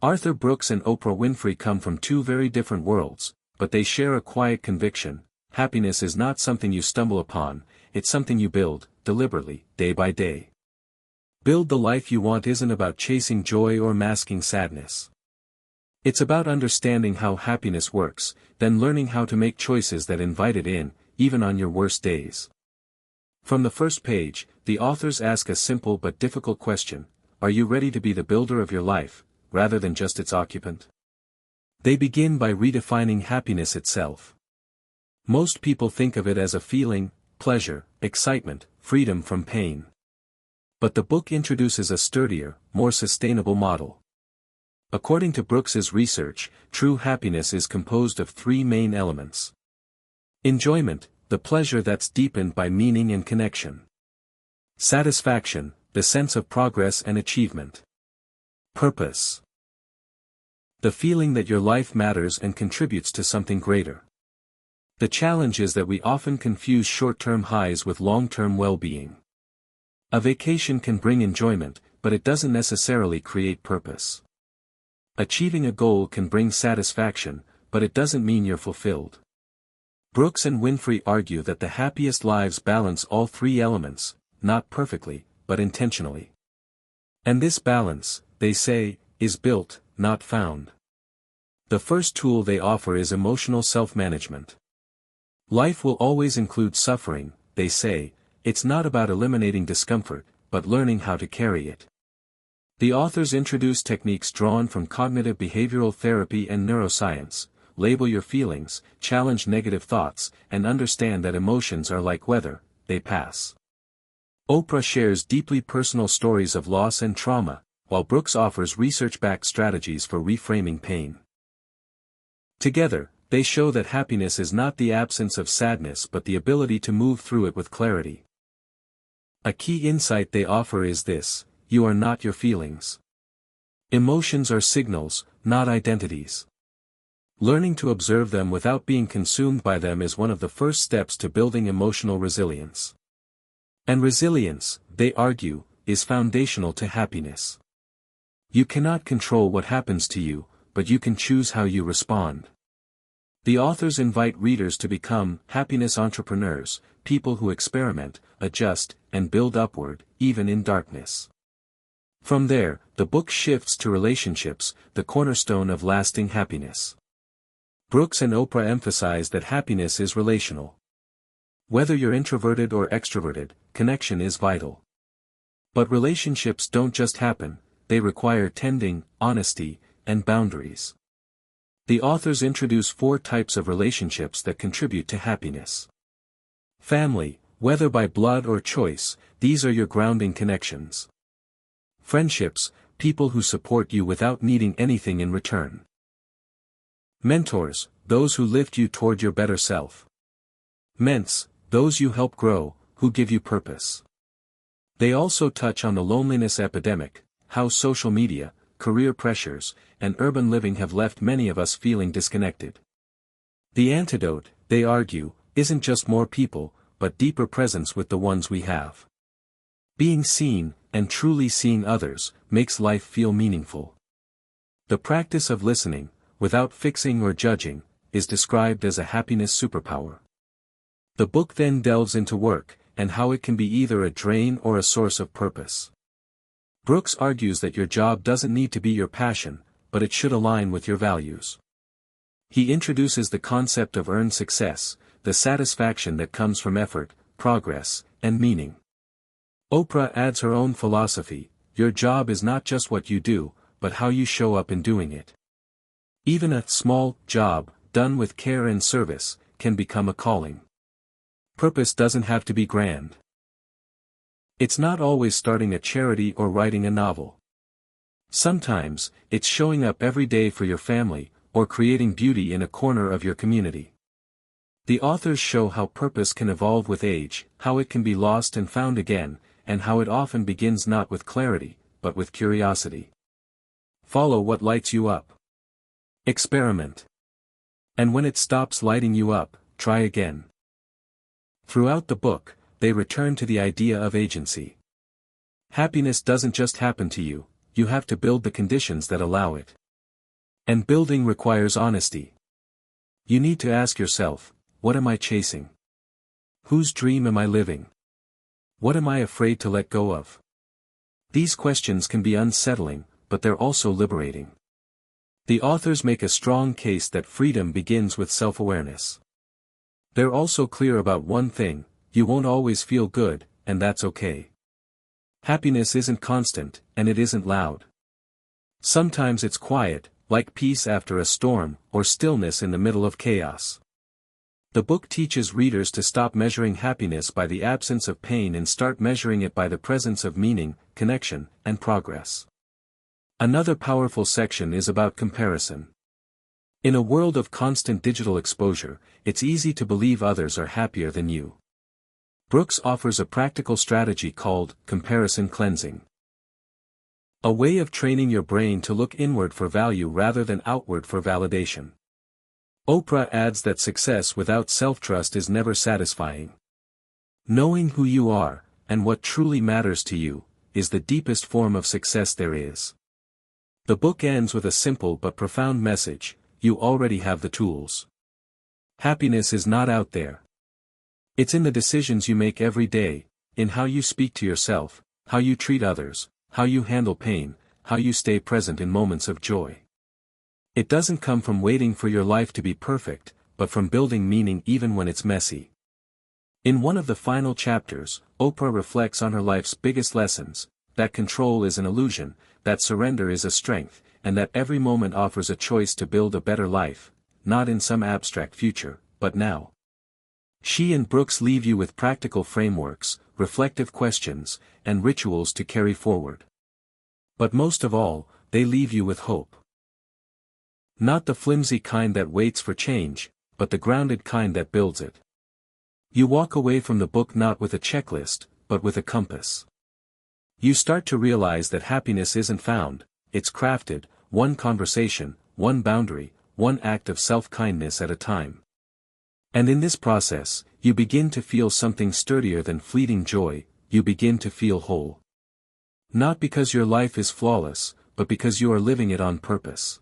Arthur Brooks and Oprah Winfrey come from two very different worlds, but they share a quiet conviction: happiness is not something you stumble upon, it's something you build, deliberately, day by day. Build the life you want isn't about chasing joy or masking sadness. It's about understanding how happiness works, then learning how to make choices that invite it in, even on your worst days. From the first page, the authors ask a simple but difficult question: are you ready to be the builder of your life, rather than just its occupant? They begin by redefining happiness itself. Most people think of it as a feeling, pleasure, excitement, freedom from pain. But the book introduces a sturdier, more sustainable model. According to Brooks's research, true happiness is composed of three main elements. Enjoyment, the pleasure that's deepened by meaning and connection. Satisfaction, the sense of progress and achievement. Purpose, the feeling that your life matters and contributes to something greater. The challenge is that we often confuse short-term highs with long-term well-being. A vacation can bring enjoyment, but it doesn't necessarily create purpose. Achieving a goal can bring satisfaction, but it doesn't mean you're fulfilled. Brooks and Winfrey argue that the happiest lives balance all three elements, not perfectly, but intentionally. And this balance, they say, is built, not found. The first tool they offer is emotional self-management. Life will always include suffering, they say. It's not about eliminating discomfort, but learning how to carry it. The authors introduce techniques drawn from cognitive behavioral therapy and neuroscience: label your feelings, challenge negative thoughts, and understand that emotions are like weather, they pass. Oprah shares deeply personal stories of loss and trauma, while Brooks offers research-backed strategies for reframing pain. Together, they show that happiness is not the absence of sadness but the ability to move through it with clarity. A key insight they offer is this: you are not your feelings. Emotions are signals, not identities. Learning to observe them without being consumed by them is one of the first steps to building emotional resilience. And resilience, they argue, is foundational to happiness. You cannot control what happens to you, but you can choose how you respond. The authors invite readers to become happiness entrepreneurs, people who experiment, adjust, and build upward, even in darkness. From there, the book shifts to relationships, the cornerstone of lasting happiness. Brooks and Oprah emphasize that happiness is relational. Whether you're introverted or extroverted, connection is vital. But relationships don't just happen, they require tending, honesty, and boundaries. The authors introduce 4 types of relationships that contribute to happiness. Family, whether by blood or choice, these are your grounding connections. Friendships, people who support you without needing anything in return. Mentors, those who lift you toward your better self. Ments, those you help grow, who give you purpose. They also touch on the loneliness epidemic, how social media, career pressures, and urban living have left many of us feeling disconnected. The antidote, they argue, isn't just more people, but deeper presence with the ones we have. Being seen, and truly seeing others, makes life feel meaningful. The practice of listening, without fixing or judging, is described as a happiness superpower. The book then delves into work, and how it can be either a drain or a source of purpose. Brooks argues that your job doesn't need to be your passion, but it should align with your values. He introduces the concept of earned success, the satisfaction that comes from effort, progress, and meaning. Oprah adds her own philosophy: your job is not just what you do, but how you show up in doing it. Even a small job, done with care and service, can become a calling. Purpose doesn't have to be grand. It's not always starting a charity or writing a novel. Sometimes, it's showing up every day for your family, or creating beauty in a corner of your community. The authors show how purpose can evolve with age, how it can be lost and found again, and how it often begins not with clarity, but with curiosity. Follow what lights you up. Experiment. And when it stops lighting you up, try again. Throughout the book, they return to the idea of agency. Happiness doesn't just happen to you, you have to build the conditions that allow it. And building requires honesty. You need to ask yourself, what am I chasing? Whose dream am I living? What am I afraid to let go of? These questions can be unsettling, but they're also liberating. The authors make a strong case that freedom begins with self-awareness. They're also clear about one thing: you won't always feel good, and that's okay. Happiness isn't constant, and it isn't loud. Sometimes it's quiet, like peace after a storm, or stillness in the middle of chaos. The book teaches readers to stop measuring happiness by the absence of pain and start measuring it by the presence of meaning, connection, and progress. Another powerful section is about comparison. In a world of constant digital exposure, it's easy to believe others are happier than you. Brooks offers a practical strategy called comparison cleansing. A way of training your brain to look inward for value rather than outward for validation. Oprah adds that success without self-trust is never satisfying. Knowing who you are, and what truly matters to you, is the deepest form of success there is. The book ends with a simple but profound message: you already have the tools. Happiness is not out there. It's in the decisions you make every day, in how you speak to yourself, how you treat others, how you handle pain, how you stay present in moments of joy. It doesn't come from waiting for your life to be perfect, but from building meaning even when it's messy. In one of the final chapters, Oprah reflects on her life's biggest lessons: that control is an illusion, that surrender is a strength, and that every moment offers a choice to build a better life, not in some abstract future, but now. She and Brooks leave you with practical frameworks, reflective questions, and rituals to carry forward. But most of all, they leave you with hope. Not the flimsy kind that waits for change, but the grounded kind that builds it. You walk away from the book not with a checklist, but with a compass. You start to realize that happiness isn't found, it's crafted, one conversation, one boundary, one act of self-kindness at a time. And in this process, you begin to feel something sturdier than fleeting joy. You begin to feel whole. Not because your life is flawless, but because you are living it on purpose.